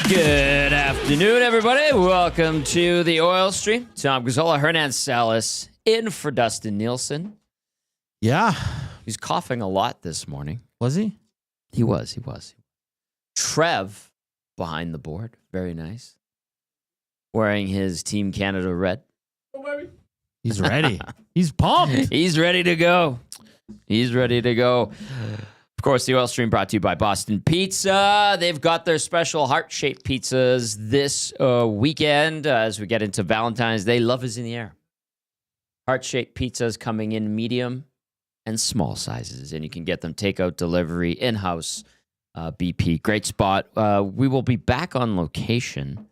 Good afternoon, everybody. Welcome to the Oil Stream. Tom Gazzola, Hernan Salas, in for Dustin Nielson. Yeah. He's coughing a lot this morning. Was he? He was. Trev, behind the board. Very nice. Wearing his Team Canada red. Oh, baby. He's ready. He's pumped. He's ready to go. Of course, the Oil Stream brought to you by Boston Pizza. They've got their special heart-shaped pizzas this weekend as we get into Valentine's Day. Love is in the air. Heart-shaped pizzas coming in medium and small sizes, and you can get them takeout, delivery, in-house, BP. Great spot. We will be back on location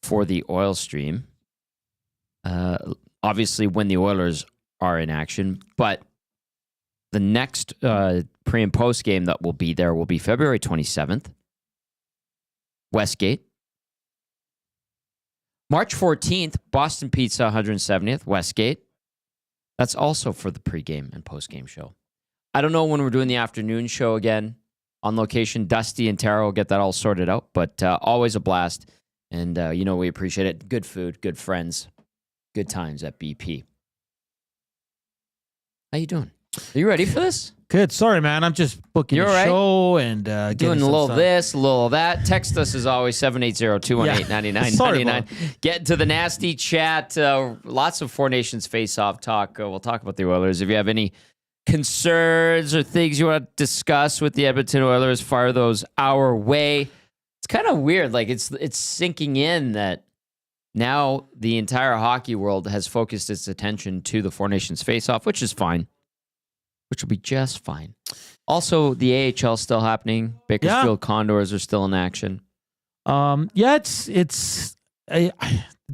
for the Oil Stream, obviously when the Oilers are in action, but the next pre- and post game that will be there will be February 27th, Westgate. March 14th, Boston Pizza 170th, Westgate. That's also for the pregame and postgame show. I don't know when we're doing the afternoon show again on location. Dusty and Tara will get that all sorted out, but always a blast. And, we appreciate it. Good food, good friends, good times at BP. How you doing? Are you ready for this? Good. Sorry, man. I'm just booking You're a right. show and Doing a little stuff. this, a little that. Text us as always, 780-218-9999. Get to the nasty chat. Lots of Four Nations face-off talk. We'll talk about the Oilers. If you have any concerns or things you want to discuss with the Edmonton Oilers, fire those our way. It's kind of weird. Like it's sinking in that now the entire hockey world has focused its attention to the Four Nations face-off, which is fine. Which will be just fine. Also, the AHL still happening. Bakersfield Condors are still in action. Do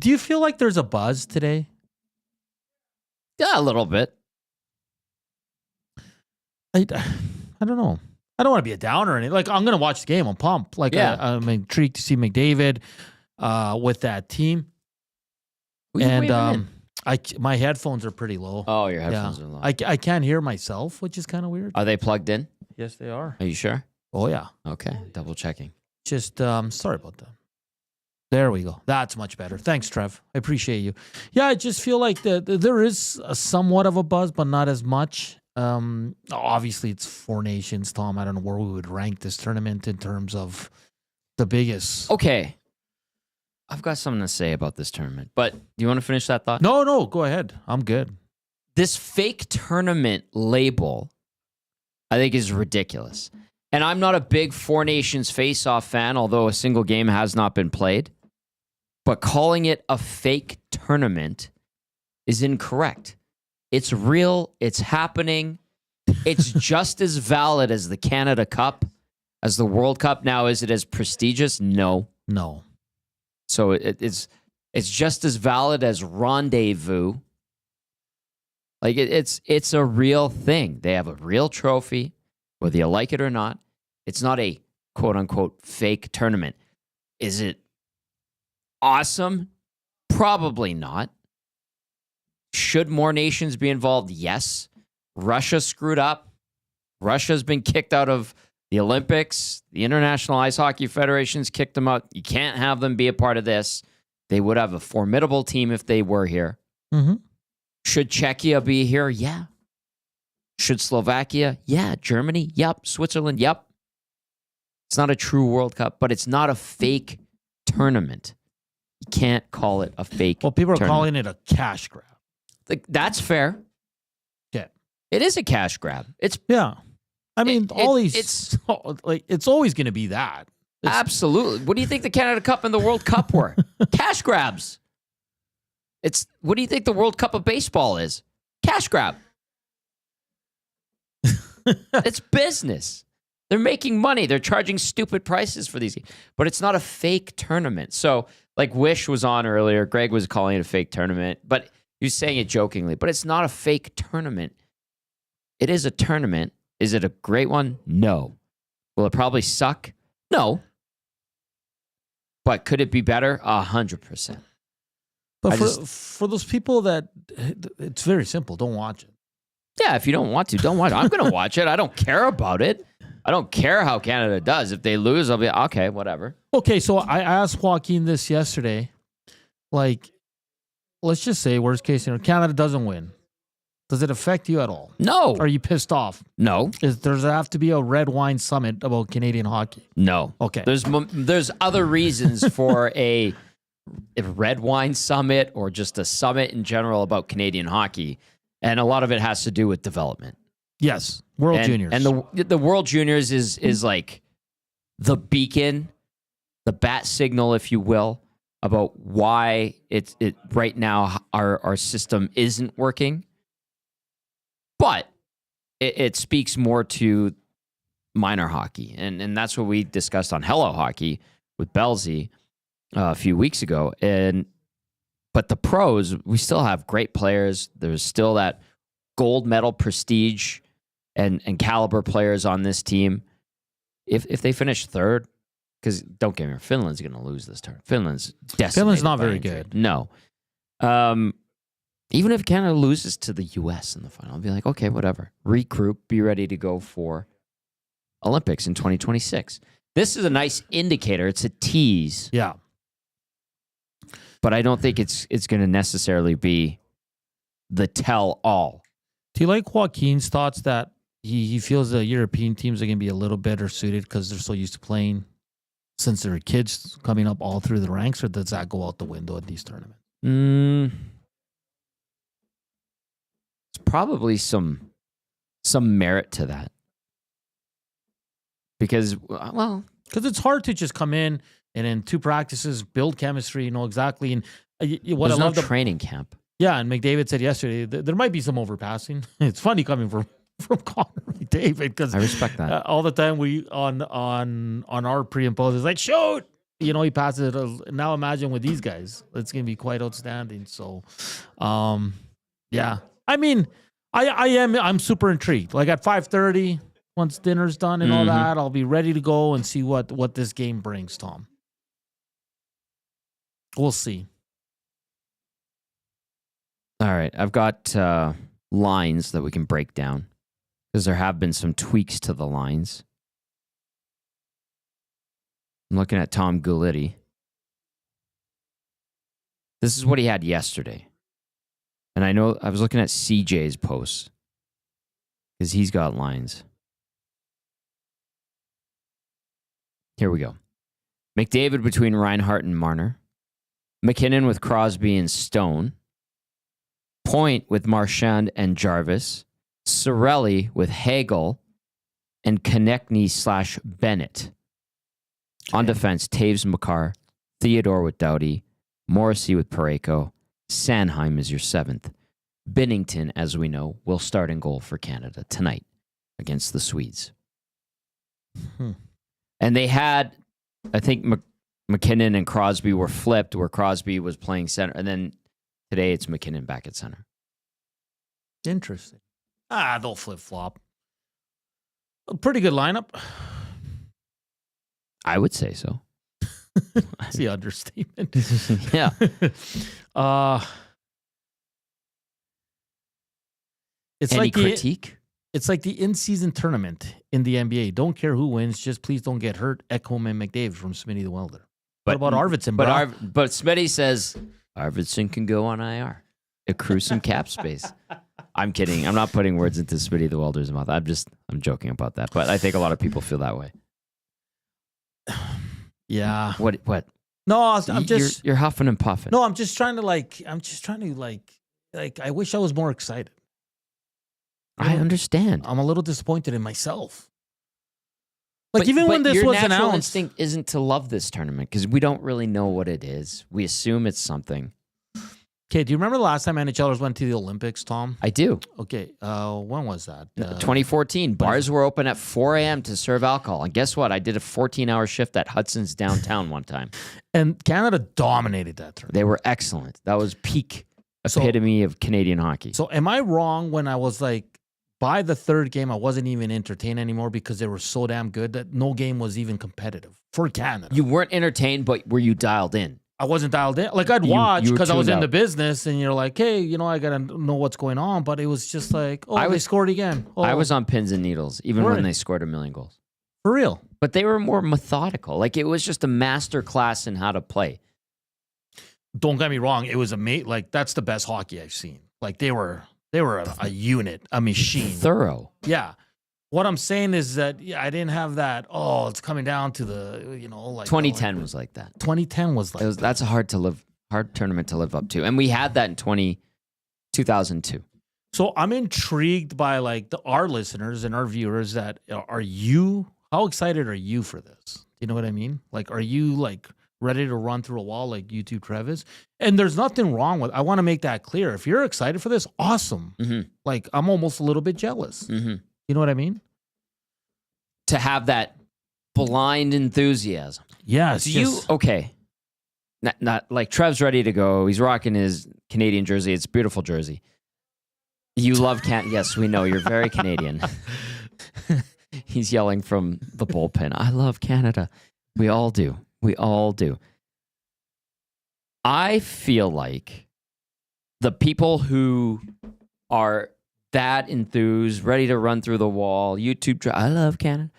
you feel like there's a buzz today? Yeah, a little bit. I don't know. I don't want to be a downer or anything. Like, I'm going to watch the game. I'm pumped. Like, Yeah. I'm intrigued to see McDavid with that team. Who's waving in? My headphones are pretty low. Oh, your headphones are low. I can't hear myself, which is kind of weird. Are they plugged in? Yes, they are. Are you sure? Oh, yeah. Okay, double checking. Just, sorry about that. There we go. That's much better. Thanks, Trev. I appreciate you. Yeah, I just feel like there is somewhat of a buzz, but not as much. Obviously, it's Four Nations, Tom. I don't know where we would rank this tournament in terms of the biggest. Okay. I've got something to say about this tournament, but do you want to finish that thought? No, go ahead. I'm good. This fake tournament label, I think, is ridiculous. And I'm not a big Four Nations face-off fan, although a single game has not been played. But calling it a fake tournament is incorrect. It's real. It's happening. It's just as valid as the Canada Cup, as the World Cup. Now, is it as prestigious? No. So it's just as valid as Rendezvous. Like it's a real thing. They have a real trophy, whether you like it or not. It's not a quote unquote fake tournament. Is it awesome? Probably not. Should more nations be involved? Yes. Russia screwed up. Russia's been kicked out of the Olympics. The International Ice Hockey Federation's kicked them out. You can't have them be a part of this. They would have a formidable team if they were here. Mm-hmm. Should Czechia be here? Yeah. Should Slovakia? Yeah. Germany? Yep. Switzerland? Yep. It's not a true World Cup, but it's not a fake tournament. You can't call it a fake Well, people are tournament. calling it a cash grab. That's fair. Yeah. It is a cash grab. It's Yeah. I mean, it's it's always going to be that. absolutely. What do you think the Canada Cup and the World Cup were? Cash grabs. What do you think the World Cup of baseball is? Cash grab. It's business. They're making money. They're charging stupid prices for these. But it's not a fake tournament. So, like Wish was on earlier. Greg was calling it a fake tournament. But he was saying it jokingly. But it's not a fake tournament. It is a tournament. Is it a great one? No. Will it probably suck? No. But could it be better? 100%. But for those people that, it's very simple. Don't watch it. Yeah, if you don't want to, don't watch it. I'm going to watch it. I don't care about it. I don't care how Canada does. If they lose, I'll be okay, whatever. Okay, so I asked Joaquin this yesterday. Like, let's just say, worst case scenario, Canada doesn't win. Does it affect you at all? No. Are you pissed off? No. Does there have to be a red wine summit about Canadian hockey? No. Okay. There's other reasons for a red wine summit or just a summit in general about Canadian hockey, and a lot of it has to do with development. Yes, World Juniors. And the World Juniors is like the beacon, the bat signal, if you will, about why it right now our system isn't working. But it speaks more to minor hockey. And that's what we discussed on Hello Hockey with Belzy a few weeks ago. But the pros, we still have great players. There's still that gold medal prestige and caliber players on this team. If they finish third, because don't get me wrong, Finland's going to lose this turn. Finland's not very good. No. Even if Canada loses to the U.S. in the final, I'll be like, okay, whatever. Regroup, be ready to go for Olympics in 2026. This is a nice indicator. It's a tease. Yeah. But I don't think it's going to necessarily be the tell-all. Do you like Joaquin's thoughts that he feels the European teams are going to be a little better suited because they're so used to playing since they're kids coming up all through the ranks, or does that go out the window at these tournaments? It's probably some merit to that. Because it's hard to just come in and in 2 practices, build chemistry, exactly. And what there's I love no training camp. Yeah, and McDavid said yesterday there might be some overpassing. It's funny coming from Connor McDavid because I respect that. all the time we on our pre and post is like shoot, he passes it. Now imagine with these guys, it's gonna be quite outstanding. So, yeah, I mean, I'm super intrigued. Like at 5:30, once dinner's done and all that, I'll be ready to go and see what this game brings, Tom. We'll see. All right, I've got lines that we can break down because there have been some tweaks to the lines. I'm looking at Tom Gulitti. This is what he had yesterday. And I know I was looking at CJ's posts because he's got lines. Here we go. McDavid between Reinhart and Marner. McKinnon with Crosby and Stone. Point with Marchand and Jarvis. Cirelli with Hagel and Konechny/Bennett. Okay. On defense, Taves, Makar, Theodore with Doughty, Morrissey with Parayko. Sanheim is your 7th. Binnington, as we know, will start in goal for Canada tonight against the Swedes. And they had, I think McKinnon and Crosby were flipped, where Crosby was playing center, and then today it's McKinnon back at center. Interesting. They'll flip-flop. A pretty good lineup. I would say so. That's the understatement. Yeah. It's Any like critique? It's like the in-season tournament in the NBA. Don't care who wins, just please don't get hurt. Ekholm and McDavid from Smitty the Welder. What about Arvidsson, bro? But Smitty says Arvidsson can go on IR. Accrue some cap space. I'm kidding. I'm not putting words into Smitty the Welder's mouth. I'm joking about that. But I think a lot of people feel that way. Yeah. What? No, you're huffing and puffing. No, I'm just trying to I wish I was more excited. I understand. I'm a little disappointed in myself. Even when this was announced, your natural instinct isn't to love this tournament because we don't really know what it is. We assume it's something. Okay, do you remember the last time NHLers went to the Olympics, Tom? I do. Okay, when was that? 2014. Bars were open at 4 a.m. to serve alcohol. And guess what? I did a 14-hour shift at Hudson's downtown one time. And Canada dominated that tournament. They were excellent. That was peak epitome of Canadian hockey. So am I wrong when I was like, by the 3rd game, I wasn't even entertained anymore because they were so damn good that no game was even competitive for Canada? You weren't entertained, but were you dialed in? I wasn't dialed in. Like, I'd watch because I was in the business, and you're like, hey, I got to know what's going on. But it was just like, they scored again. I was on pins and needles, even when they scored 1 million goals. For real. But they were more methodical. Like, it was just a master class in how to play. Don't get me wrong. It was amazing. Like, that's the best hockey I've seen. Like, they were a unit, a machine. Thorough. Yeah. What I'm saying is that I didn't have that. Oh, it's coming down to the like 2010 was like that. 2010 was like That's a hard tournament to live up to, and we had that in 2002. So I'm intrigued by like our listeners and our viewers. That how excited are you for this? You know what I mean? Like, are you like ready to run through a wall like you two, Travis? And there's nothing wrong with. I want to make that clear. If you're excited for this, awesome. Mm-hmm. Like, I'm almost a little bit jealous. Mm-hmm. You know what I mean? To have that blind enthusiasm. Yeah. Okay? Not like Trev's ready to go. He's rocking his Canadian jersey. It's a beautiful jersey. You love Yes, we know you're very Canadian. He's yelling from the bullpen. I love Canada. We all do. We all do. I feel like the people who are that enthused, ready to run through the wall, I love Canada.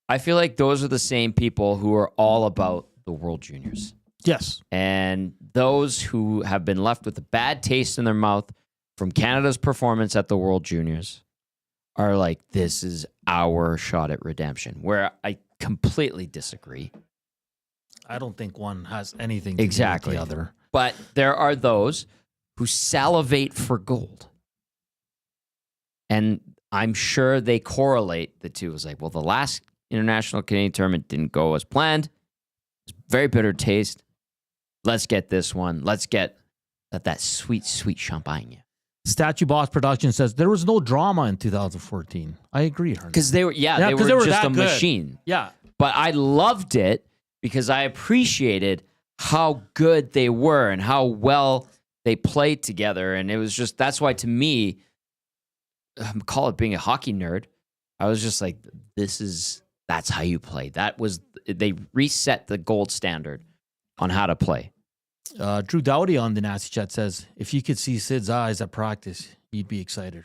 I feel like those are the same people who are all about the World Juniors. Yes. And those who have been left with a bad taste in their mouth from Canada's performance at the World Juniors are like, this is our shot at redemption, where I completely disagree. I don't think one has anything to Exactly. do with the other. But there are those who salivate for gold. And I'm sure they correlate the two. It's like, well, the last International Canadian Tournament didn't go as planned. It's very bitter taste. Let's get this one. Let's get that sweet, sweet champagne. Statue Boss Production says there was no drama in 2014. I agree, Hernan. Because they were just a machine. Yeah. But I loved it because I appreciated how good they were and how well they played together. And it was just, that's why to me, call it being a hockey nerd, I was just like, that's how you play. They reset the gold standard on how to play. Drew Dowdy on the Nasty Chat says, if you could see Sid's eyes at practice, you'd be excited.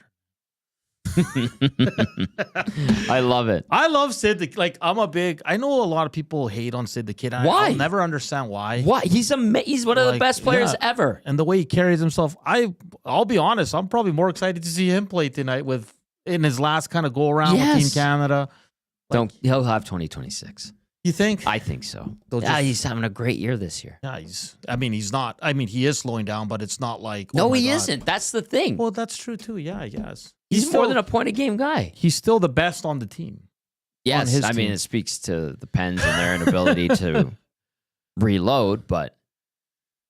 I love it. I love Sid. I know a lot of people hate on Sid the Kid. Why? I'll never understand why. Why? He's one of the best players ever. And the way he carries himself, I'll be honest, I'm probably more excited to see him play tonight in his last kind of go around with Team Canada. He'll have 2026. You think? I think so. He's having a great year this year. Yeah, he's not. I mean, he is slowing down, but it's not like. No, he isn't. That's the thing. Well, that's true too. Yeah, I guess. He's more than a point a game guy. He's still the best on the team. Yes, I mean, it speaks to the Pens and their inability to reload, but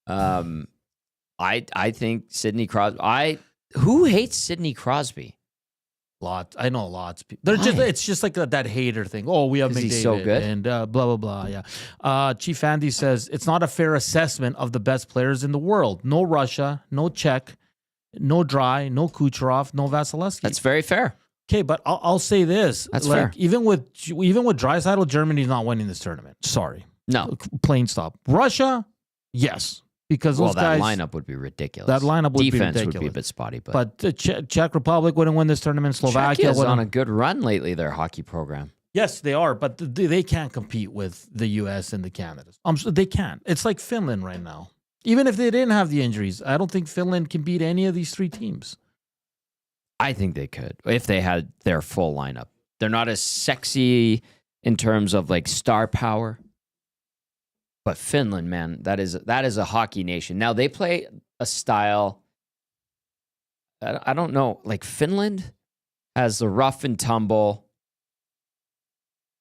I think Sidney Crosby. Who hates Sidney Crosby? I know lots of people. It's just like that hater thing. Oh, we have McDavid. He's so good. And blah, blah, blah. Yeah. Chief Andy says, it's not a fair assessment of the best players in the world. No Russia, no Czech, no Dry, no Kucherov, no Vasilevsky. That's very fair. Okay, but I'll say this. That's fair. Even with Draisaitl, Germany's not winning this tournament. Sorry. No. Plain stop. Russia, yes. Because those guys, that lineup would be ridiculous. That lineup would be ridiculous. Defense would be a bit spotty. But the Czech Republic wouldn't win this tournament. Slovakia is on a good run lately, their hockey program. Yes, they are, but they can't compete with the U.S. and the Canada. They can't. It's like Finland right now. Even if they didn't have the injuries, I don't think Finland can beat any of these three teams. I think they could if they had their full lineup. They're not as sexy in terms of like star power. But Finland, man, that is a hockey nation. Now, they play a style, I don't know, like Finland has the rough and tumble,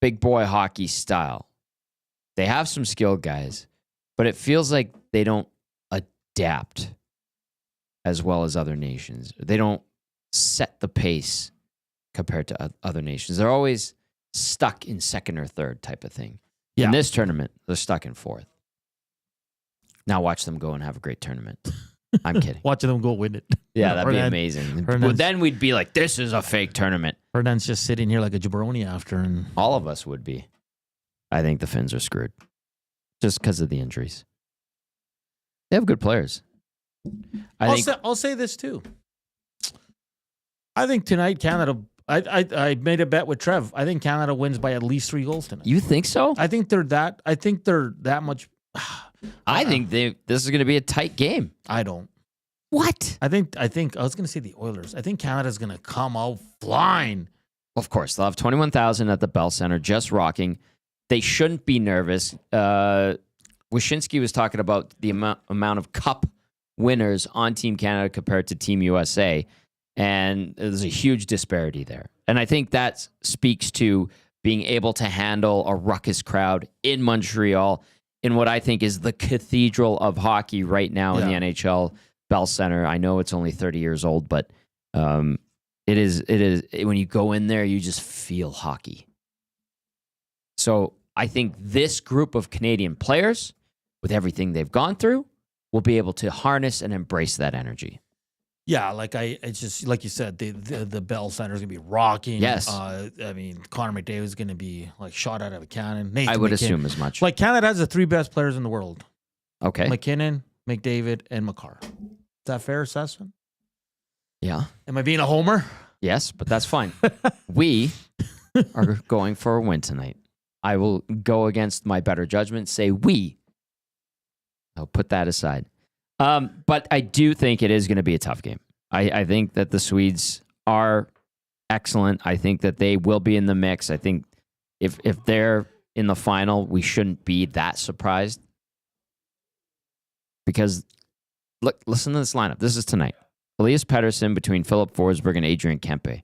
big boy hockey style. They have some skilled guys, but it feels like they don't adapt as well as other nations. They don't set the pace compared to other nations. They're always stuck in second or third type of thing. Yeah. In this tournament, they're stuck in fourth. Now watch them go and have a great tournament. I'm kidding. Watching them go win it. Yeah, that'd be amazing. But then we'd be like, this is a fake tournament. Hernan's just sitting here like a jabroni after. And all of us would be. I think the Finns are screwed. Just because of the injuries. They have good players. I'll say this too. I think tonight Canada I made a bet with Trev. I think Canada wins by at least 3 goals tonight. You think so? I think they're that much. I think this is going to be a tight game. I don't. What? I think I was going to say the Oilers. I think Canada's going to come out flying. Of course, they'll have 21,000 at the Bell Center just rocking. They shouldn't be nervous. Wyshynski was talking about the amount of cup winners on Team Canada compared to Team USA, and there's a huge disparity there. And I think that speaks to being able to handle a ruckus crowd in Montreal in what I think is the cathedral of hockey right now in the NHL, Bell Center. I know it's only 30 years old, but it is when you go in there, you just feel hockey. So I think this group of Canadian players, with everything they've gone through, will be able to harness and embrace that energy. Yeah, it's just like you said, the Bell Center is gonna be rocking. Yes, I mean Connor McDavid is gonna be like shot out of a cannon. I would assume as much. Like Canada has the 3 best players in the world. Okay, McKinnon, McDavid, and Makar. Is that a fair assessment? Yeah. Am I being a homer? Yes, but that's fine. We are going for a win tonight. I will go against my better judgment. Say we. I'll put that aside. But I do think it is going to be a tough game. I think that the Swedes are excellent. I think that they will be in the mix. I think if they're in the final, we shouldn't be that surprised. Because, look, listen to this lineup. This is tonight. Elias Pettersson between Philip Forsberg and Adrian Kempe.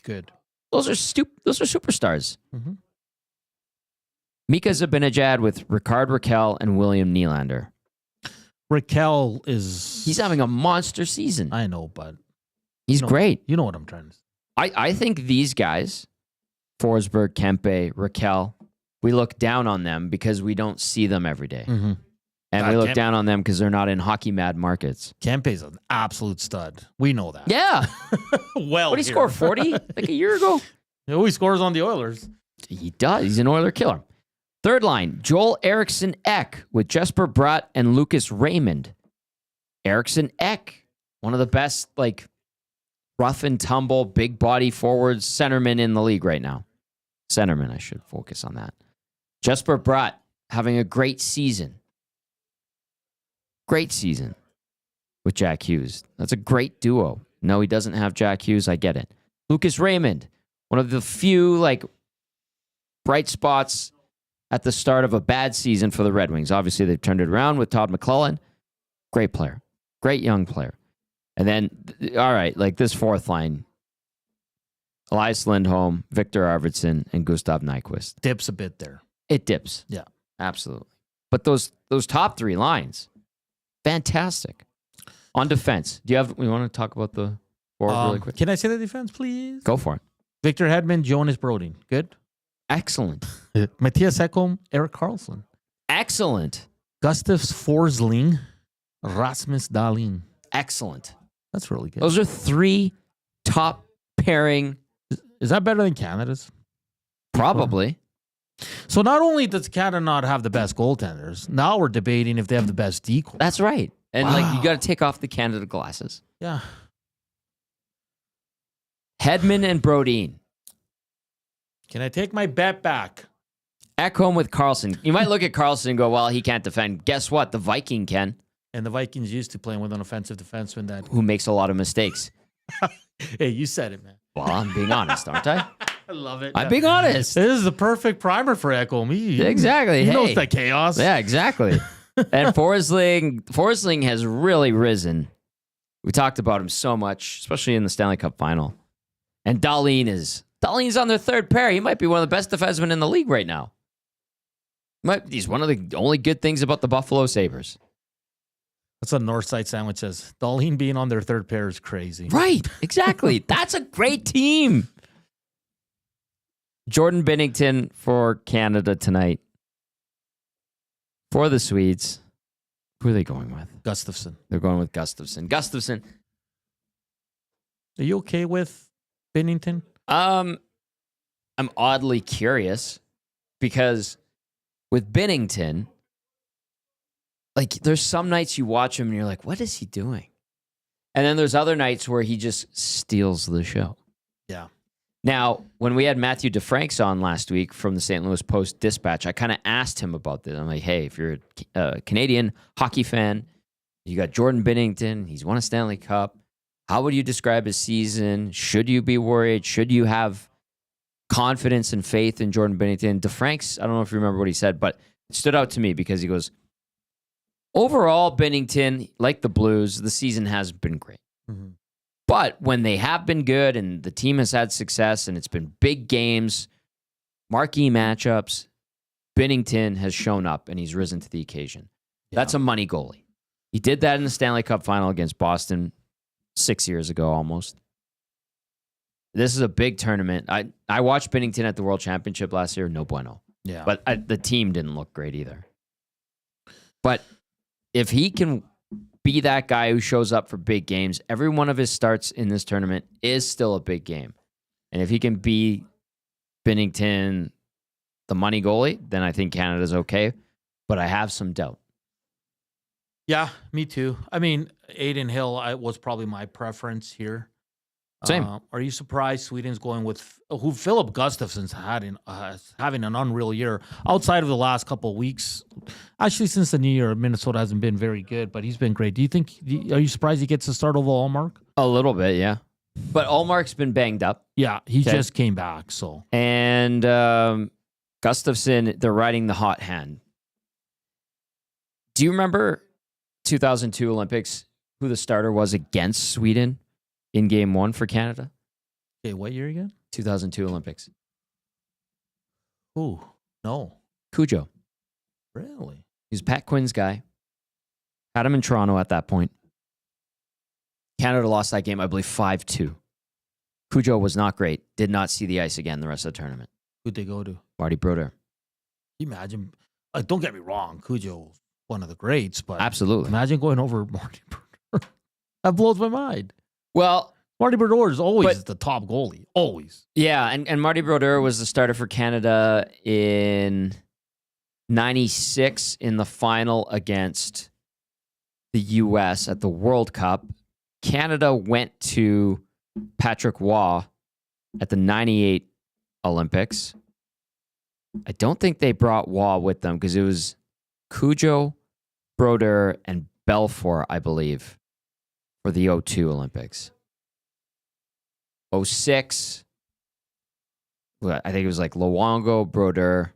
Good. Those are superstars. Mm-hmm. Mika Zibanejad with Ricard Raquel and William Nylander. Raquel he's having a monster season. I know, but he's great. You know what I'm trying to say. I think these guys, Forsberg, Kempe, Raquel, we look down on them because we don't see them every day. Mm-hmm. And we look down on them because they're not in hockey mad markets. Kempe's an absolute stud. We know that. Yeah. Well, what did he score, 40? Like a year ago? He always scores on the Oilers. He does. He's an Oiler killer. Third line, Joel Eriksson Ek with Jesper Bratt and Lucas Raymond. Eriksson Ek, one of the best, like, rough and tumble, big body forwards, centerman in the league right now. Centerman, I should focus on that. Jesper Bratt having a great season. Great season with Jack Hughes. That's a great duo. No, he doesn't have Jack Hughes. I get it. Lucas Raymond, one of the few, like, bright spots at the start of a bad season for the Red Wings. Obviously, they've turned it around with Todd McClellan. Great player. Great young player. And then, all right, like this fourth line, Elias Lindholm, Victor Arvidsson, and Gustav Nyquist. Dips a bit there. It dips. Yeah. Absolutely. But those top 3 lines, fantastic. On defense, we want to talk about the forward really quick? Can I say the defense, please? Go for it. Victor Hedman, Jonas Brodin. Good. Excellent. Matthias Ekholm, Erik Karlsson. Excellent. Gustavs Forsling, Rasmus Dahlin. Excellent. That's really good. Those are 3 top pairing. Is that better than Canada's? Probably. So not only does Canada not have the best goaltenders, now we're debating if they have the best decor. That's right. And like you got to take off the Canada glasses. Yeah. Hedman and Brodin. Can I take my bet back? Ekholm with Karlsson. You might look at Karlsson and go, well, he can't defend. Guess what? The Viking can. And the Vikings used to playing with an offensive defenseman who makes a lot of mistakes. Hey, you said it, man. Well, I'm being honest, aren't I? I love it. I'm being honest. This is the perfect primer for Ekholm. Exactly. He knows the chaos. Yeah, exactly. And Forsling has really risen. We talked about him so much, especially in the Stanley Cup final. And Dahlin's on their third pair. He might be one of the best defensemen in the league right now. He's one of the only good things about the Buffalo Sabres. That's what Northside Sandwich says. Dahlin being on their third pair is crazy. Right, exactly. That's a great team. Jordan Binnington for Canada tonight. For the Swedes, who are they going with? Gustafsson. They're going with Gustafsson. Gustafsson. Are you okay with Binnington? I'm oddly curious because with Binnington, like there's some nights you watch him and you're like, what is he doing? And then there's other nights where he just steals the show. Yeah. Now, when we had Matthew DeFranks on last week from the St. Louis Post-Dispatch, I kind of asked him about this. I'm like, hey, if you're a Canadian hockey fan, you got Jordan Binnington. He's won a Stanley Cup. How would you describe his season? Should you be worried? Should you have confidence and faith in Jordan Binnington? DeFranks, I don't know if you remember what he said, but it stood out to me because he goes, overall, Binnington, like the Blues, the season has been great. Mm-hmm. But when they have been good and the team has had success and it's been big games, marquee matchups, Binnington has shown up and he's risen to the occasion. Yeah. That's a money goalie. He did that in the Stanley Cup final against Boston 6 years ago almost. This is a big tournament. I watched Binnington at the World Championship last year. No bueno. Yeah. But the team didn't look great either. But if he can be that guy who shows up for big games, every one of his starts in this tournament is still a big game. And if he can be Binnington, the money goalie, then I think Canada's okay. But I have some doubt. Yeah, me too. I mean, Aiden Hill was probably my preference here. Same. Are you surprised Sweden's going with who Philip Gustafsson's having an unreal year outside of the last couple of weeks? Actually, since the new year, Minnesota hasn't been very good, but he's been great. Are you surprised he gets to start over Allmark? A little bit, yeah. But Allmark's been banged up. Yeah, he just came back. So and Gustafsson, they're riding the hot hand. Do you remember 2002 Olympics? Who the starter was against Sweden? In game one for Canada. Okay, what year again? 2002 Olympics. Ooh, no. Cujo. Really? He's Pat Quinn's guy. Had him in Toronto at that point. Canada lost that game, I believe, 5-2. Cujo was not great. Did not see the ice again the rest of the tournament. Who'd they go to? Marty Brodeur. Can you imagine? Don't get me wrong. Cujo, one of the greats, but absolutely. Imagine going over Marty Brodeur. That blows my mind. Well, Marty Brodeur is always the top goalie. Always. Yeah, and Marty Brodeur was the starter for Canada in 96 in the final against the U.S. at the World Cup. Canada went to Patrick Waugh at the 98 Olympics. I don't think they brought Waugh with them because it was Cujo, Brodeur, and Belfour, I believe, for the 02 Olympics. 06, I think it was like Luongo, Brodeur,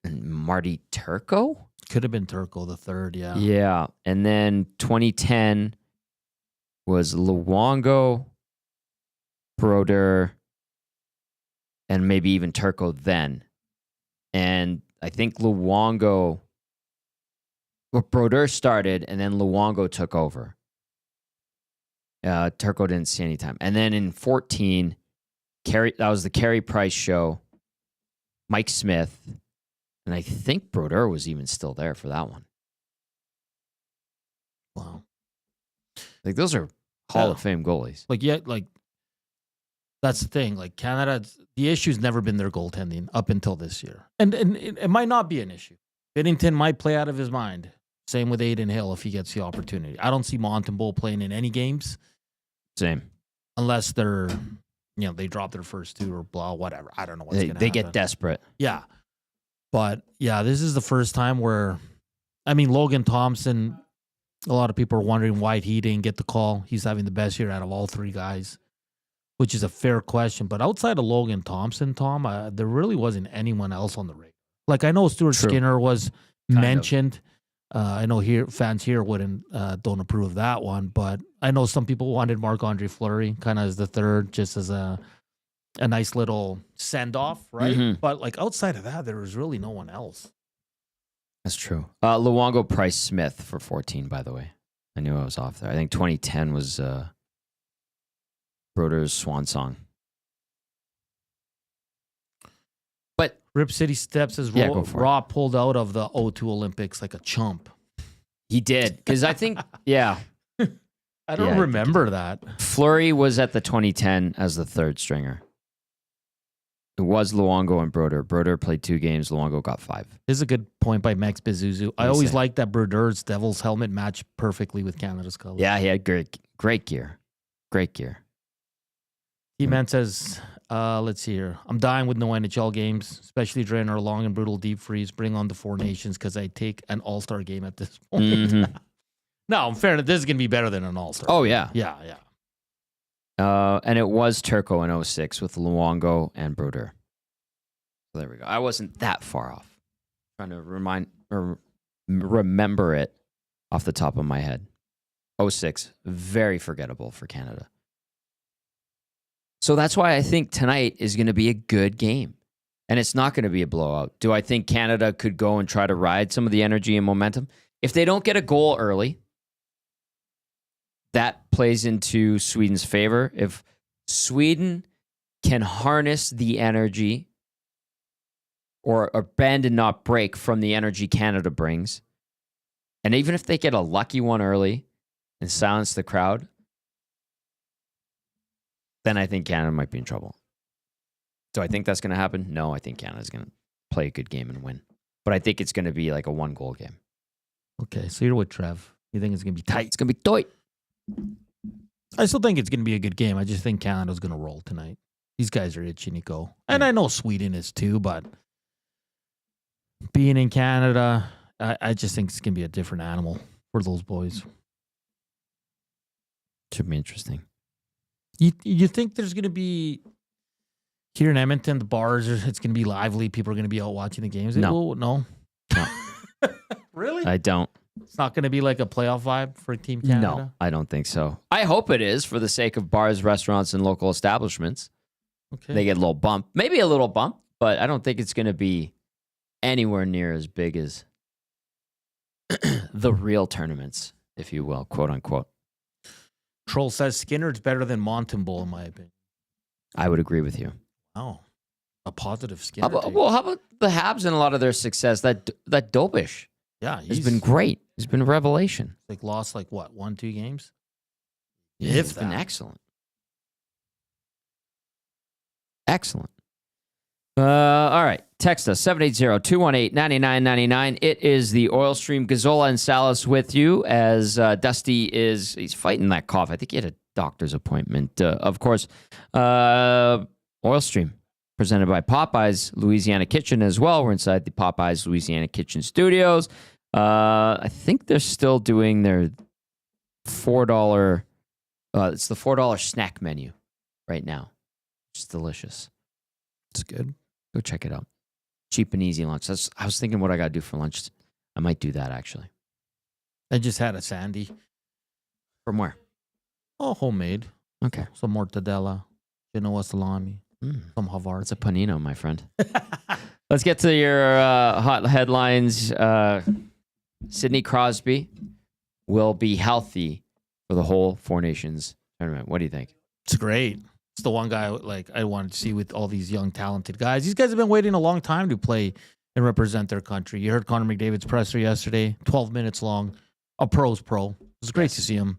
and Marty Turco? Could have been Turco the third, yeah. Yeah, and then 2010 was Luongo, Brodeur, and maybe even Turco then. And I think Brodeur started, and then Luongo took over. Turco didn't see any time. And then in 14, that was the Carey Price show. Mike Smith. And I think Brodeur was even still there for that one. Wow. Like, those are Hall of Fame goalies. That's the thing. Like, Canada, the issue's never been their goaltending up until this year. And it might not be an issue. Binnington might play out of his mind. Same with Aiden Hill if he gets the opportunity. I don't see Montembeault playing in any games. Same. Unless they're, they drop their first two or blah, whatever. I don't know what's going to happen. They get desperate. Yeah. But, yeah, this is the first time where, Logan Thompson, a lot of people are wondering why he didn't get the call. He's having the best year out of all three guys, which is a fair question. But outside of Logan Thompson, Tom, there really wasn't anyone else on the radar. Like, I know Stuart Skinner was mentioned. I know fans here don't approve of that one, but I know some people wanted Marc-Andre Fleury kind of as the third, just as a nice little send-off, right? Mm-hmm. But, like, outside of that, there was really no one else. That's true. Luongo, Price, Smith for 14, by the way. I knew I was off there. I think 2010 was Brodeur's swan song. But Rip City Steps says Raw pulled out of the 02 Olympics like a chump. He did, because I think, yeah. I don't remember that. Fleury was at the 2010 as the third stringer. It was Luongo and Brodeur. Brodeur played 2 games. Luongo got 5. This is a good point by Max Bezuzu. I always liked that Brodeur's Devil's helmet matched perfectly with Canada's colors. Yeah, he had great gear. Great gear. He-Man says, let's see here. I'm dying with no NHL games, especially during our long and brutal deep freeze. Bring on the Four Nations because I take an all-star game at this point. Mm-hmm. No, in fairness, this is going to be better than an all-star. Oh, yeah. Yeah. And it was Turco in 06 with Luongo and Bruder. So there we go. I wasn't that far off. Trying to remember it off the top of my head. 06, very forgettable for Canada. So that's why I think tonight is going to be a good game. And it's not going to be a blowout. Do I think Canada could go and try to ride some of the energy and momentum? If they don't get a goal early, that plays into Sweden's favor. If Sweden can harness the energy or bend and not break from the energy Canada brings, and even if they get a lucky one early and silence the crowd, then I think Canada might be in trouble. Do I think that's going to happen? No, I think Canada's going to play a good game and win. But I think it's going to be like a 1-goal game. Okay, so you're with Trev. You think it's going to be tight? It's going to be tight. I still think it's going to be a good game. I just think Canada's going to roll tonight. These guys are itching to go. And I know Sweden is too, but being in Canada, I just think it's going to be a different animal for those boys. Should be interesting. You think there's going to be, here in Edmonton, the bars, it's going to be lively. People are going to be out watching the games? No. No. Really? I don't. It's not going to be like a playoff vibe for Team Canada? No, I don't think so. I hope it is for the sake of bars, restaurants, and local establishments. Okay. They get a little bump. Maybe a little bump, but I don't think it's going to be anywhere near as big as the real tournaments, if you will, quote unquote. Troll says Skinner's better than Montembeau, in my opinion. I would agree with you. Oh, a positive Skinner. How about the Habs and a lot of their success? That Dobish has been great. He's been a revelation. Like lost like what, 1-2 games? Yeah, it's been excellent. Excellent. All right. Text us 780-218-9999. It is the Oil Stream. Gazzola and Salas with you as Dusty he's fighting that cough. I think he had a doctor's appointment. Of course, Oil Stream presented by Popeyes Louisiana Kitchen as well. We're inside the Popeyes Louisiana Kitchen studios. I think they're still doing their $4. It's the $4 snack menu right now. It's delicious. It's good. Go check it out. Cheap and easy lunch. I was thinking what I got to do for lunch. I might do that, actually. I just had a Sandy. From where? Oh, homemade. Okay. Some mortadella, Genoa salami, some Havarti. It's a panino, my friend. Let's get to your hot headlines. Sidney Crosby will be healthy for the whole Four Nations tournament. What do you think? It's great. It's the one guy I wanted to see with all these young, talented guys. These guys have been waiting a long time to play and represent their country. You heard Connor McDavid's presser yesterday, 12 minutes long. A pro's pro. It was great to see him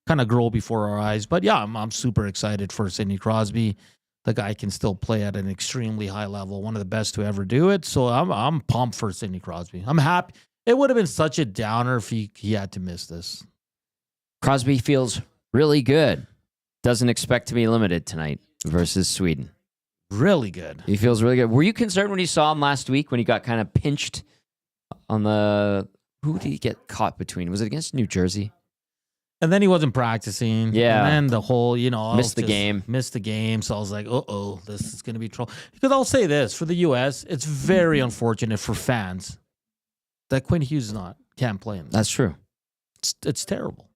kind of grow before our eyes. But yeah, I'm super excited for Sidney Crosby. The guy can still play at an extremely high level, one of the best to ever do it. So I'm pumped for Sidney Crosby. I'm happy. It would have been such a downer if he had to miss this. Crosby feels really good. Doesn't expect to be limited tonight versus Sweden. Really good. He feels really good. Were you concerned when you saw him last week when he got kind of pinched on the... Who did he get caught between? Was it against New Jersey? And then he wasn't practicing. Yeah. And then the whole, Missed the game. So I was like, this is going to be trouble. Because I'll say this, for the U.S., it's very unfortunate for fans that Quinn Hughes can't play in this. That's true. It's terrible.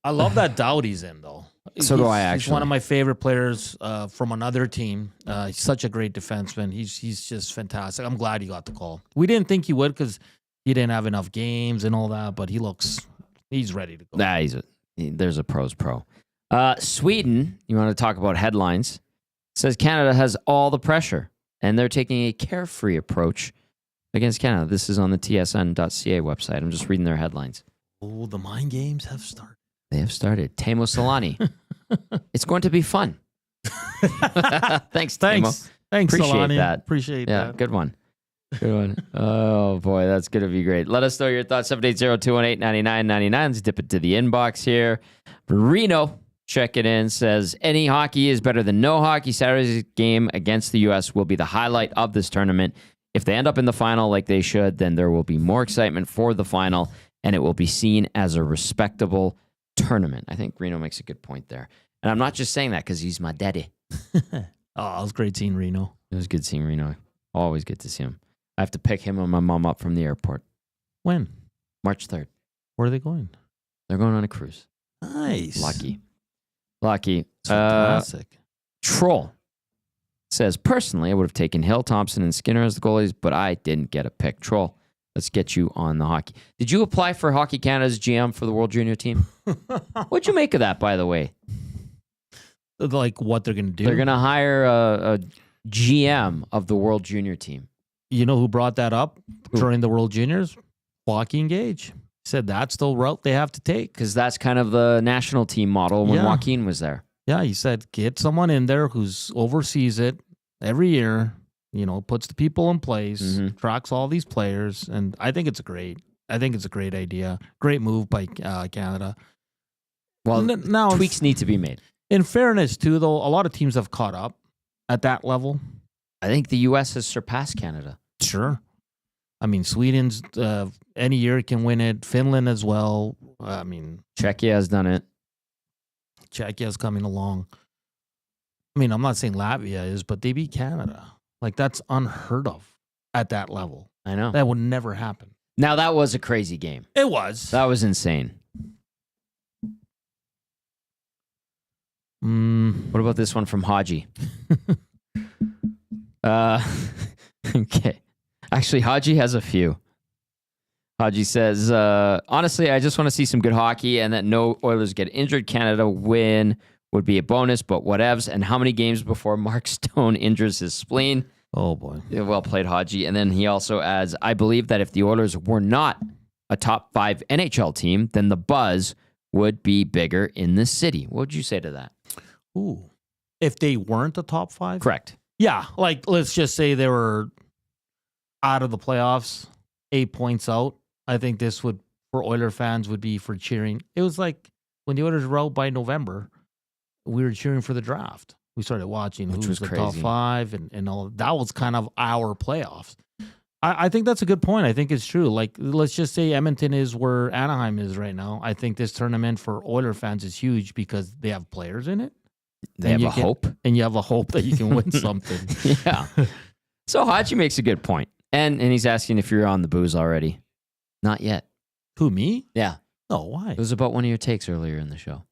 I love that Doughty's in, though. So do I, actually. He's one of my favorite players from another team. He's such a great defenseman. He's just fantastic. I'm glad he got the call. We didn't think he would because he didn't have enough games and all that, but he's ready to go. Nah, there's a pro's pro. Sweden, you want to talk about headlines, says Canada has all the pressure, and they're taking a carefree approach against Canada. This is on the tsn.ca website. I'm just reading their headlines. Oh, the mind games have started. They have started. Teemu Solani. It's going to be fun. Thanks, Teemu. Thanks, Appreciate Solani. that. Appreciate that. Yeah, good one. Good one. Oh, boy, that's going to be great. Let us know your thoughts. 780-218-9999. Let's dip it to the inbox here. Reno check it in, says, any hockey is better than no hockey. Saturday's game against the U.S. will be the highlight of this tournament. If they end up in the final like they should, then there will be more excitement for the final, and it will be seen as a respectable tournament. I think Reno makes a good point there. And I'm not just saying that because he's my daddy. Oh, it was great seeing Reno. It was good seeing Reno. Always good to see him. I have to pick him and my mom up from the airport. When? March 3rd. Where are they going? They're going on a cruise. Nice. Lucky. Classic. Troll says, personally, I would have taken Hill, Thompson, and Skinner as the goalies, but I didn't get a pick. Troll, let's get you on the hockey. Did you apply for Hockey Canada's GM for the World Junior team? What'd you make of that, by the way? Like what they're going to do? They're going to hire a GM of the World Junior team. You know who brought that up during the World Juniors? Joaquin Gage. He said that's the route they have to take. Because that's kind of the national team model when Joaquin was there. Yeah, he said get someone in there who's oversees it every year, puts the people in place, tracks all these players, and I think it's a great idea. Great move by Canada. Well, now tweaks need to be made. In fairness, too, though, a lot of teams have caught up at that level. I think the U.S. has surpassed Canada. Sure. I mean, Sweden's any year can win it. Finland as well. I mean, Czechia has done it. Czechia's coming along. I mean, I'm not saying Latvia is, but they beat Canada. Like, that's unheard of at that level. I know. That would never happen. Now, that was a crazy game. It was. That was insane. What about this one from Haji? Okay. Actually, Haji has a few. Haji says, honestly, I just want to see some good hockey and that no Oilers get injured. Canada win would be a bonus, but whatevs. And how many games before Mark Stone injures his spleen? Oh, boy. Yeah, well played, Haji. And then he also adds, I believe that if the Oilers were not a top 5 NHL team, then the buzz would be bigger in the city. What would you say to that? Ooh. If they weren't a top 5? Correct. Yeah. Like, let's just say they were out of the playoffs, 8 points out. I think this would, for Oiler fans, would be for cheering. It was like when the Oilers were out by November, we were cheering for the draft. We started watching who's the top 5 and all of that. Was kind of our playoffs. I think that's a good point. I think it's true. Like, let's just say Edmonton is where Anaheim is right now. I think this tournament for Oiler fans is huge because they have players in it. They have a hope. And you have a hope that you can win something. Yeah. So Haji makes a good point. And he's asking if you're on the booze already. Not yet. Who, me? Yeah. No, why? It was about one of your takes earlier in the show.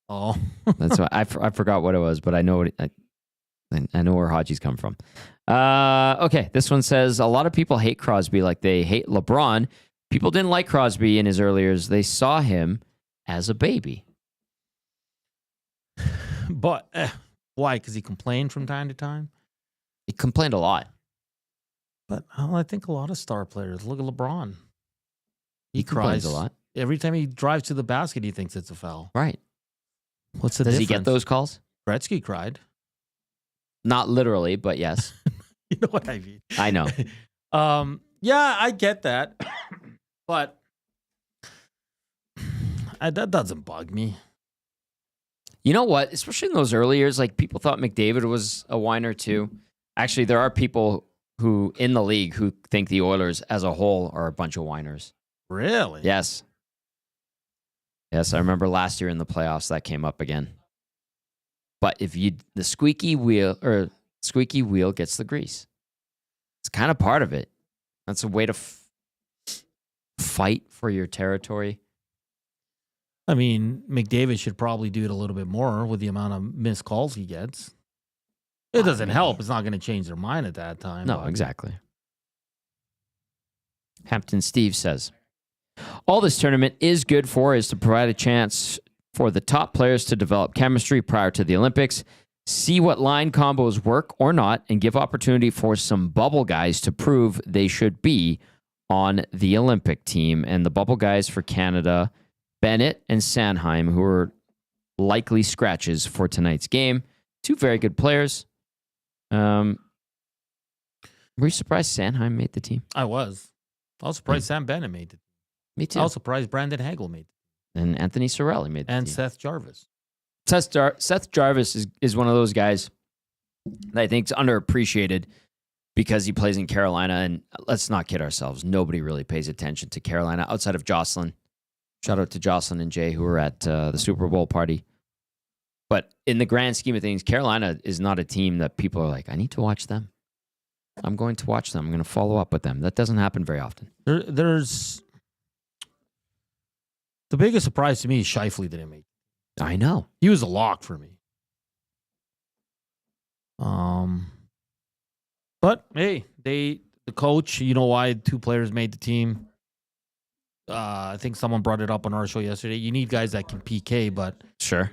Oh. That's why I forgot what it was, but I know I know where Haji's come from. Okay, this one says, a lot of people hate Crosby like they hate LeBron. People didn't like Crosby in his early years. They saw him as a baby. But why? Because he complained from time to time? He complained a lot. But I think a lot of star players. Look at LeBron. He cries a lot. Every time he drives to the basket, he thinks it's a foul. Right. What's the difference? difference? Does he get those calls? Gretzky cried. Not literally, but yes. You know what I mean? I know. Yeah, I get that. But that doesn't bug me. You know what? Especially in those early years, like people thought McDavid was a whiner too. Actually, there are people who in the league who think the Oilers as a whole are a bunch of whiners. Really? Yes. Yes, I remember last year in the playoffs that came up again. But if the squeaky wheel gets the grease. It's kind of part of it. That's a way to fight for your territory. I mean, McDavid should probably do it a little bit more with the amount of missed calls he gets. It doesn't help. It's not going to change their mind at that time. No, exactly. Hampton Steve says, all this tournament is good for is to provide a chance for the top players to develop chemistry prior to the Olympics, see what line combos work or not, and give opportunity for some bubble guys to prove they should be on the Olympic team. And the bubble guys for Canada, Bennett and Sanheim, who are likely scratches for tonight's game. Two very good players. Were you surprised Sanheim made the team? I was. I was surprised Sam Bennett made it. Me too. I was surprised Brandon Hagel made it. And Anthony Cirelli made the team. And Seth Jarvis. Seth Jarvis is one of those guys that I think is underappreciated because he plays in Carolina. And let's not kid ourselves. Nobody really pays attention to Carolina outside of Jocelyn. Shout out to Jocelyn and Jay who were at the Super Bowl party. But in the grand scheme of things, Carolina is not a team that people are like, I need to watch them. I'm going to watch them. I'm going to follow up with them. That doesn't happen very often. There's the biggest surprise to me is Scheifele didn't make it. I know. He was a lock for me. But hey, the coach, you know why 2 players made the team. I think someone brought it up on our show yesterday. You need guys that can PK, but Sure.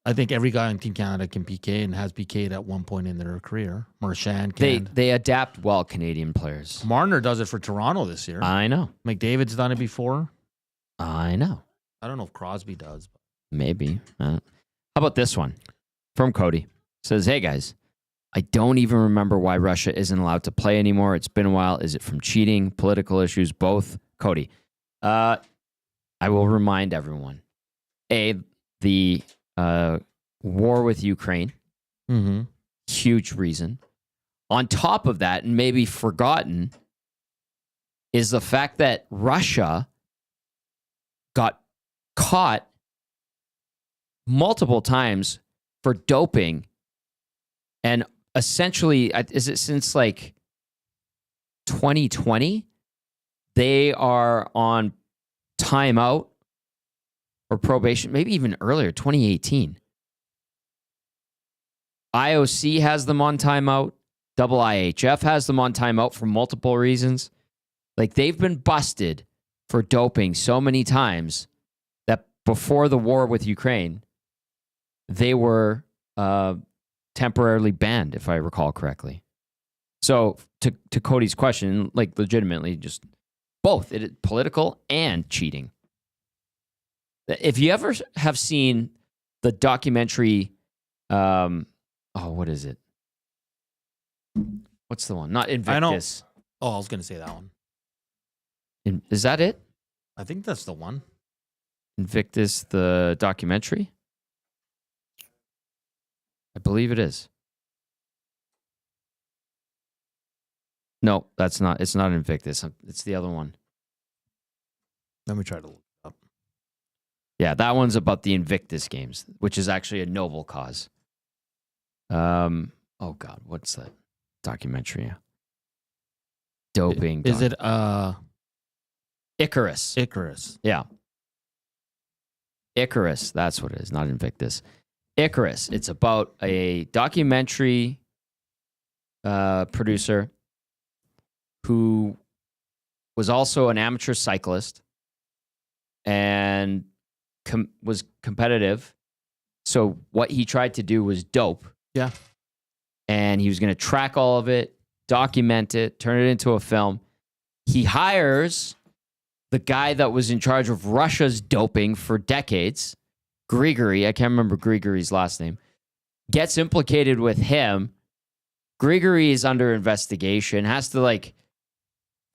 I think every guy on Team Canada can PK and has PK'd at one point in their career. Marchand can. They adapt well, Canadian players. Marner does it for Toronto this year. I know. McDavid's done it before. I know. I don't know if Crosby does. But. Maybe. How about this one from Cody? Says, hey guys, I don't even remember why Russia isn't allowed to play anymore. It's been a while. Is it from cheating, political issues, both? Cody, I will remind everyone. The war with Ukraine. Mm-hmm. Huge reason. On top of that, and maybe forgotten, is the fact that Russia got caught multiple times for doping. And essentially, is it since like 2020? They are on timeout or probation, maybe even earlier, 2018. IOC has them on timeout. IHF has them on timeout for multiple reasons. Like, they've been busted for doping so many times that before the war with Ukraine, they were temporarily banned, if I recall correctly. So to Cody's question, like, legitimately, just both political and cheating. If you ever have seen the documentary, what is it? What's the one? Not Invictus. I was going to say that one. Is that it? I think that's the one. Invictus, the documentary? I believe it is. No, that's not. It's not Invictus. It's the other one. Let me try to look it up. Yeah, that one's about the Invictus Games, which is actually a noble cause. Oh God, what's that documentary? Doping. Is it Icarus? Icarus. Yeah. Icarus, that's what it is, not Invictus. Icarus. It's about a documentary producer who was also an amateur cyclist and was competitive. So what he tried to do was dope. Yeah. And he was going to track all of it, document it, turn it into a film. He hires the guy that was in charge of Russia's doping for decades, Grigory. I can't remember Grigory's last name. Gets implicated with him. Grigory is under investigation, has to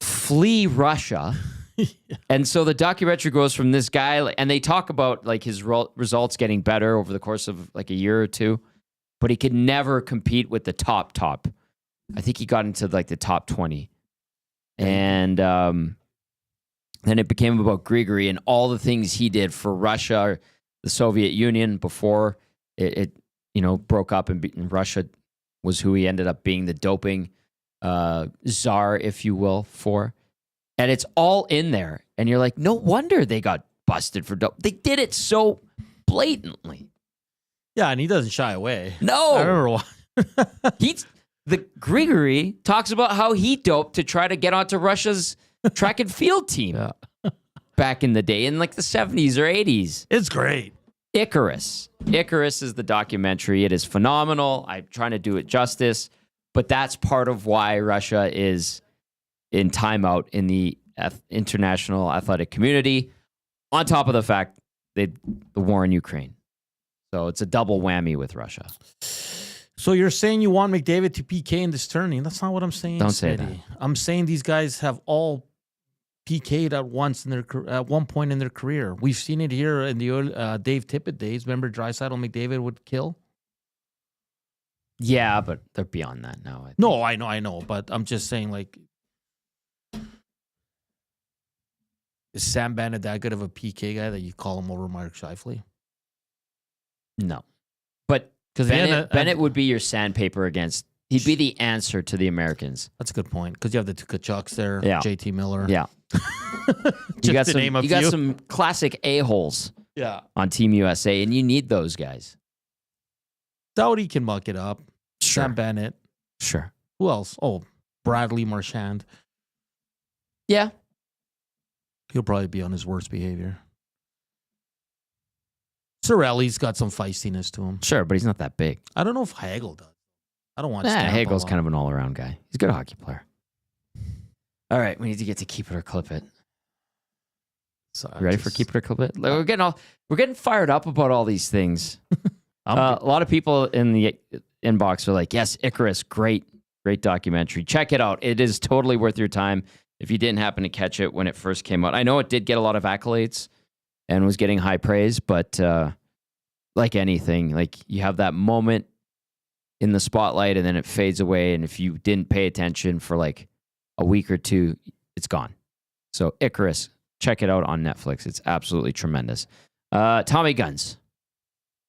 flee Russia. And so the documentary goes from this guy, and they talk about his results getting better over the course of a year or two, but he could never compete with the top. I think he got into the top 20. And then it became about Grigory and all the things he did for Russia, or the Soviet Union, before it broke up, and Russia was who he ended up being the doping czar, if you will, for. And it's all in there. And you're like, no wonder they got busted for dope. They did it so blatantly. Yeah, and he doesn't shy away. No. I remember why. The Grigory talks about how he doped to try to get onto Russia's track and field team back in the day, in the 70s or 80s. It's great. Icarus. Icarus is the documentary. It is phenomenal. I'm trying to do it justice, but that's part of why Russia is in timeout in the international athletic community, on top of the fact the war in Ukraine. So it's a double whammy with Russia. So you're saying you want McDavid to PK in this tourney? That's not what I'm saying. Don't say that. I'm saying these guys have all PK'd at one point in their career. We've seen it here in the early, Dave Tippett days. Remember Draisaitl McDavid would kill? Yeah, but they're beyond that now. I think. No, I know. But I'm just saying, like, is Sam Bennett that good of a PK guy that you call him over Mark Scheifele? No. But Because Bennett would be your sandpaper against. He'd be the answer to the Americans. That's a good point. Because you have the two Kachucks there, Yeah. JT Miller. Yeah. Just got to some, name a you few. got some classic a-holes on Team USA, and you need those guys. Doughty can muck it up. Sure. Sam Bennett. Sure. Who else? Oh, Bradley Marchand. Yeah. He'll probably be on his worst behavior. Sorelli's got some feistiness to him. Sure, but he's not that big. I don't know if Hagel does. I don't want Hagel's kind of an all-around guy. He's a good hockey player. All right, we need to get to keep it or clip it. So You ready for keep it or clip it? Like, we're getting fired up about all these things. A lot of people in the inbox are like, "Yes, Icarus, great documentary. Check it out. It is totally worth your time if you didn't happen to catch it when it first came out." I know it did get a lot of accolades and was getting high praise, but like anything, like you have that moment in the spotlight and then it fades away, and if you didn't pay attention for like a week or two, it's gone. So Icarus, check it out on Netflix. It's absolutely tremendous. Tommy Guns,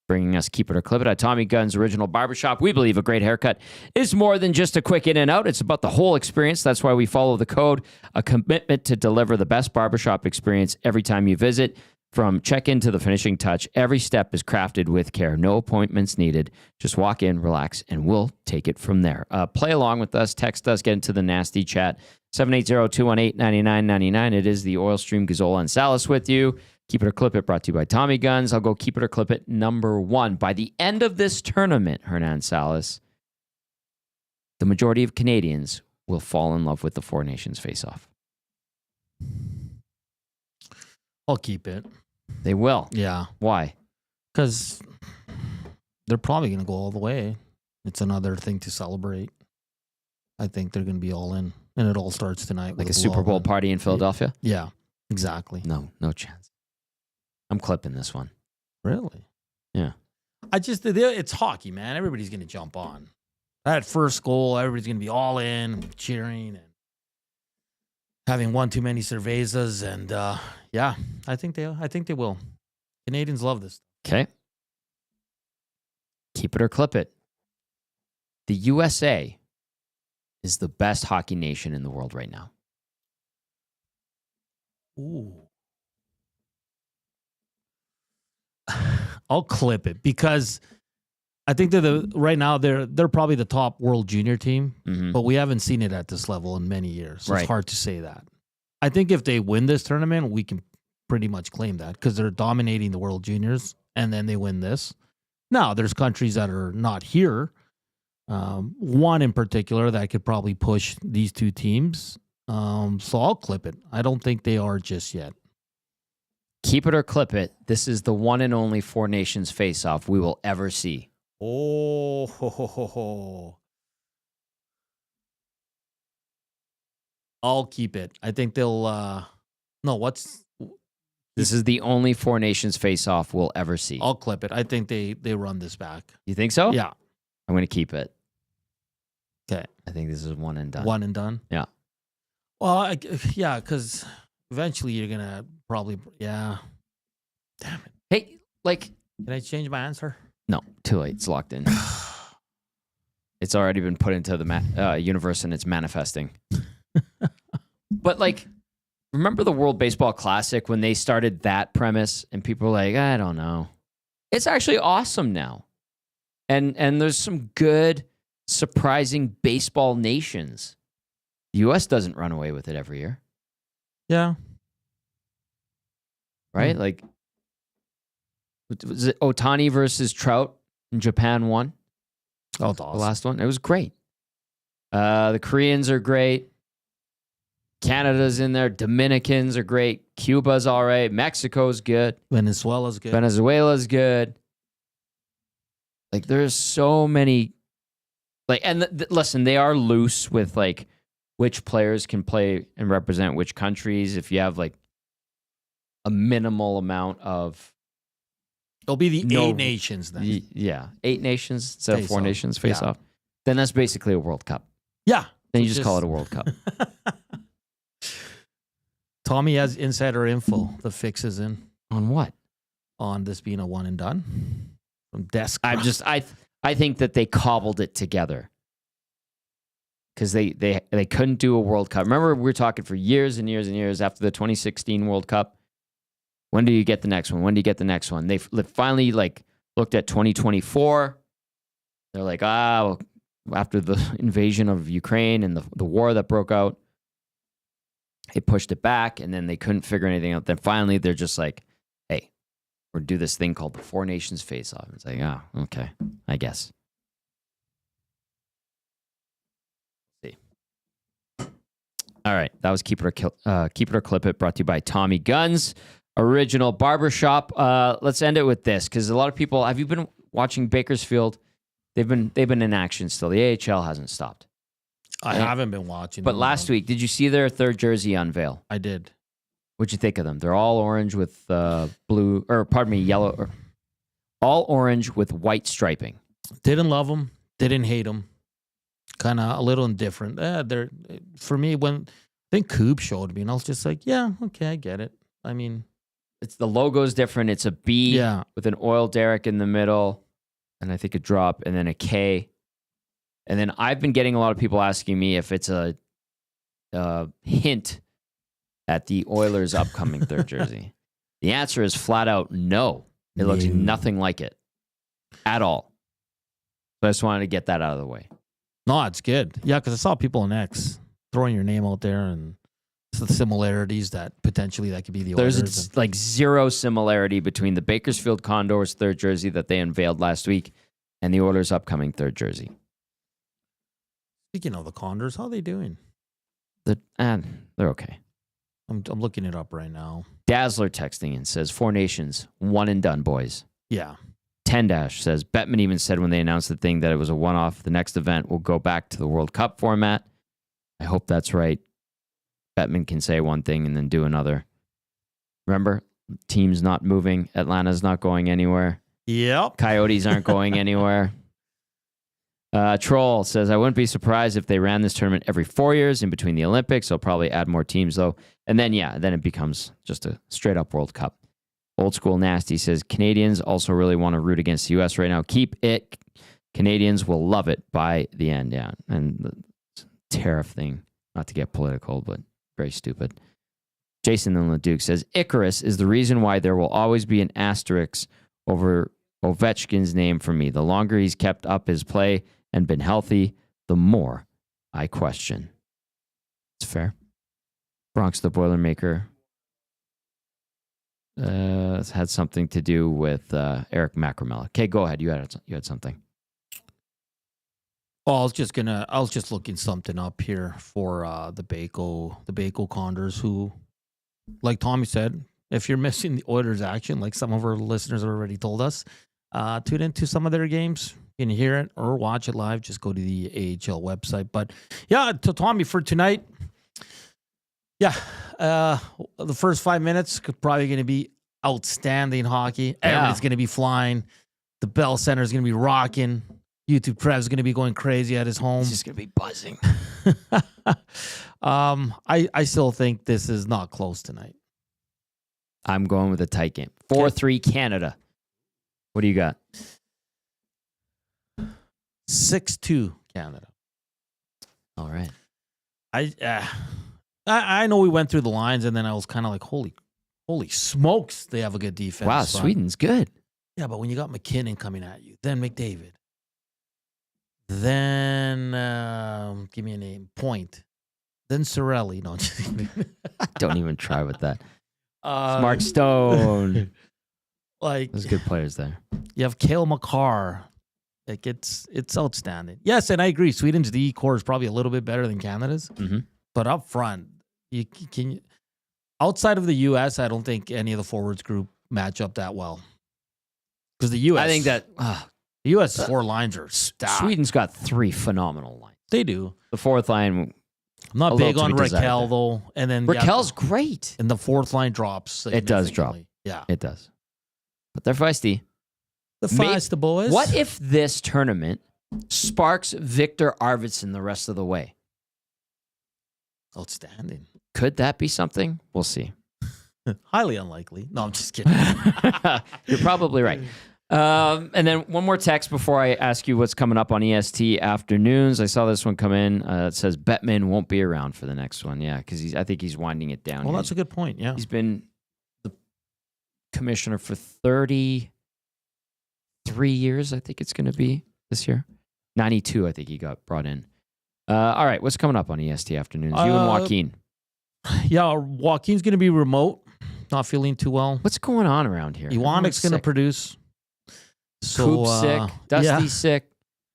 bringing us Keep It or Clip It at Tommy Guns Original Barbershop. We believe a great haircut is more than just a quick in and out. It's about the whole experience. That's why we follow the code, a commitment to deliver the best barbershop experience every time you visit. From check-in to the finishing touch, every step is crafted with care. No appointments needed. Just walk in, relax, and we'll take it from there. Play along with us. Text us. Get into the nasty chat. 780-218-9999. It is the Oil Stream Gazzola and Salas with you. Keep It or Clip It, brought to you by Tommy Guns. I'll go Keep It or Clip It number 1. By the end of this tournament, Hernan Salas, the majority of Canadians will fall in love with the Four Nations face-off. I'll keep it. They will. Yeah. Why? Because they're probably going to go all the way. It's another thing to celebrate. I think they're going to be all in. And it all starts tonight. Like a Super Bowl party in Philadelphia? Yeah, exactly. No chance. I'm clipping this one. Really? Yeah. It's hockey, man. Everybody's going to jump on. That first goal, everybody's going to be all in, cheering, and having one too many cervezas. And yeah, I think they will. Canadians love this. Okay. Keep it or clip it. The USA is the best hockey nation in the world right now. Ooh. I'll clip it because I think right now they're probably the top world junior team, but we haven't seen it at this level in many years. So It's hard to say that. I think if they win this tournament, we can pretty much claim that because they're dominating the world juniors and then they win this. Now, there's countries that are not here. One in particular that could probably push these two teams. So I'll clip it. I don't think they are just yet. Keep it or clip it. This is the one and only Four Nations face-off we will ever see. Oh, ho, ho, ho, ho. I'll keep it. I think they'll. This is the only Four Nations face-off we'll ever see. I'll clip it. I think they run this back. You think so? Yeah. I'm going to keep it. Okay. I think this is one and done. One and done? Yeah. Well, yeah, because eventually you're going to probably, yeah. Damn it. Hey, like. Can I change my answer? No, too late. It's locked in. It's already been put into the universe and it's manifesting. But like, remember the World Baseball Classic when they started that premise and people were like, I don't know. It's actually awesome now. And there's some good, surprising baseball nations. The U.S. doesn't run away with it every year. Yeah. Right? Like, was it Ohtani versus Trout in Japan won? Oh, that's awesome. The last one. It was great. The Koreans are great. Canada's in there. Dominicans are great. Cuba's all right. Mexico's good. Venezuela's good. Venezuela's good. Like, there's so many. Like, and listen, they are loose with like which players can play and represent which countries. If you have like a minimal amount of, It'll be the 8 nations then. Yeah, 8 nations instead of 4 nations face off. Then that's basically a World Cup. Yeah. Then you just call it a World Cup. Tommy has insider info. The fix is in. On what? On this being a one and done from desk. I think that they cobbled it together because they couldn't do a World Cup. Remember, we were talking for years and years and years after the 2016 World Cup. When do you get the next one? When do you get the next one? They finally looked at 2024. They're like, after the invasion of Ukraine and the war that broke out, they pushed it back, and then they couldn't figure anything out. Then finally, they're just like, hey, we're do this thing called the 4 Nations face-off. It's like, okay, I guess. Let's see. All right, that was Keep It or Clip It, brought to you by Tommy Guns, original barbershop. Let's end it with this, because a lot of people, have you been watching Bakersfield? They've been in action still. The AHL hasn't stopped. I haven't been watching. But last week, did you see their third jersey unveil? I did. What'd you think of them? They're all orange with yellow. All orange with white striping. Didn't love them. Didn't hate them. Kind of a little indifferent. They're for me, when I think Coob showed me, and I was just like, yeah, okay, I get it. I mean, it's the logo's different. It's a B with an oil derrick in the middle, and I think a drop, and then a K. And then I've been getting a lot of people asking me if it's a hint at the Oilers' upcoming third jersey. The answer is flat out no. It looks nothing like it at all. So I just wanted to get that out of the way. No, it's good. Yeah, because I saw people in X throwing your name out there and the similarities that potentially that could be the Oilers. There's like zero similarity between the Bakersfield Condors third jersey that they unveiled last week and the Oilers' upcoming third jersey. Speaking of the Condors, how are they doing? They're okay. I'm looking it up right now. Dazzler texting in says 4 Nations, one and done, boys. Yeah. 10- says Bettman even said when they announced the thing that it was a one-off. The next event will go back to the World Cup format. I hope that's right. Bettman can say one thing and then do another. Remember, teams not moving. Atlanta's not going anywhere. Yep. Coyotes aren't going anywhere. Troll says, I wouldn't be surprised if they ran this tournament every 4 years in between the Olympics. They'll probably add more teams, though. And then, then it becomes just a straight-up World Cup. Old School Nasty says, Canadians also really want to root against the U.S. right now. Keep it. Canadians will love it by the end. Yeah. And the tariff thing, not to get political, but very stupid. Jason and Leduc says, Icarus is the reason why there will always be an asterisk over Ovechkin's name for me. The longer he's kept up his play and been healthy, the more I question. It's fair. Bronx the Boilermaker had something to do with Eric Macramella. Okay, go ahead. You had something. Oh, I was just looking something up here for the Baco Condors, who, like Tommy said, if you're missing the Oilers action, like some of our listeners have already told us, tune into some of their games. You can hear it or watch it live. Just go to the AHL website. But yeah, to Tommy for tonight. Yeah, the first 5 minutes could probably going to be outstanding hockey. Everybody's going to be flying. The Bell Center is going to be rocking. YouTube Trev's going to be going crazy at his home. He's just going to be buzzing. I still think this is not close tonight. I'm going with a tight game. 4-3 Canada. What do you got? 6-2 Canada. All right. I know we went through the lines, and then I was kind of like, holy smokes, they have a good defense. Wow, Sweden's good. Yeah, but when you got McKinnon coming at you, then McDavid, then give me a name, Point, then Cirelli. No, don't even try with that. Mark Stone. Like, there's good players there. You have Cale Makar. Like, it's outstanding. Yes, and I agree. Sweden's D core is probably a little bit better than Canada's, but up front, you can. Outside of the U.S., I don't think any of the forwards group match up that well. Because the U.S., I think that the U.S. 4 lines are stacked. Sweden's got 3 phenomenal lines. They do. The fourth line I'm not big on Raquel, though. And then Raquel's great. And the fourth line drops. It does drop. Yeah. It does. But they're feisty. The feisty boys. What if this tournament sparks Victor Arvidsson the rest of the way? Outstanding. Could that be something? We'll see. Highly unlikely. No, I'm just kidding. You're probably right. And then one more text before I ask you what's coming up on EST afternoons. I saw this one come in. It says Bettman won't be around for the next one. Yeah, because I think he's winding it down. Well, that's a good point. Yeah, he's been the commissioner for 33 years. I think it's going to be this year. 92, I think he got brought in. All right, what's coming up on EST afternoons? You and Joaquin. Yeah, Joaquin's going to be remote. Not feeling too well. What's going on around here? Iwanik's going to produce. So, Coop's sick. Dusty's sick.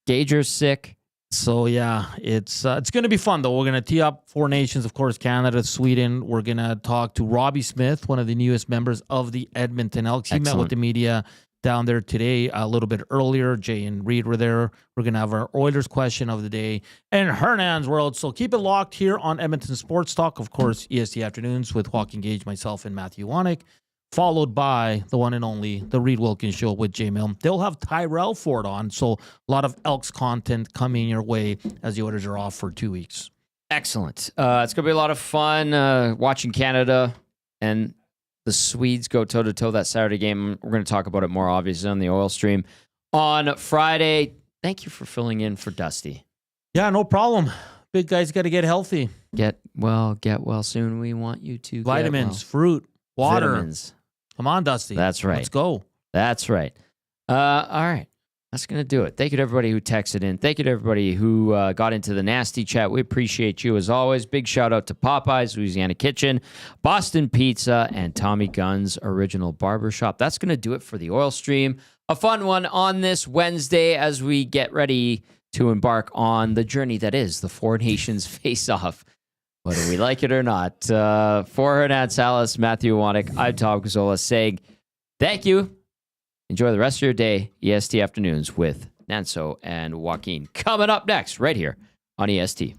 Gager's sick. So, yeah, it's going to be fun, though. We're going to tee up 4 nations, of course, Canada, Sweden. We're going to talk to Robbie Smith, one of the newest members of the Edmonton Elks. He met with the media down there today a little bit earlier. Jay and Reed were there. We're going to have our Oilers question of the day and Hernan's World. So keep it locked here on Edmonton Sports Talk. Of course, EST Afternoons with Joaquin Gage, myself, and Matthew Wanek, followed by the one and only The Reed Wilkins Show with Jay Milne. They'll have Tyrell Ford on, so a lot of Elks content coming your way as the Oilers are off for 2 weeks. Excellent. It's going to be a lot of fun watching Canada and the Swedes go toe-to-toe that Saturday game. We're going to talk about it more, obviously, on the Oil Stream on Friday. Thank you for filling in for Dusty. Yeah, no problem. Big guy's got to get healthy. Get well soon. We want you to Vitamins, fruit, water. Vitamins. Come on, Dusty. That's right. Let's go. That's right. All right. That's going to do it. Thank you to everybody who texted in. Thank you to everybody who got into the nasty chat. We appreciate you as always. Big shout out to Popeyes, Louisiana Kitchen, Boston Pizza, and Tommy Gunn's Original Barbershop. That's going to do it for the Oil Stream. A fun one on this Wednesday as we get ready to embark on the journey that is the Four Nations Face-Off. Whether we like it or not. For Hernan Salas, Matthew Wanek, I'm Tom Gazzola saying thank you. Enjoy the rest of your day, EST Afternoons with Nanso and Joaquin. Coming up next, right here on EST.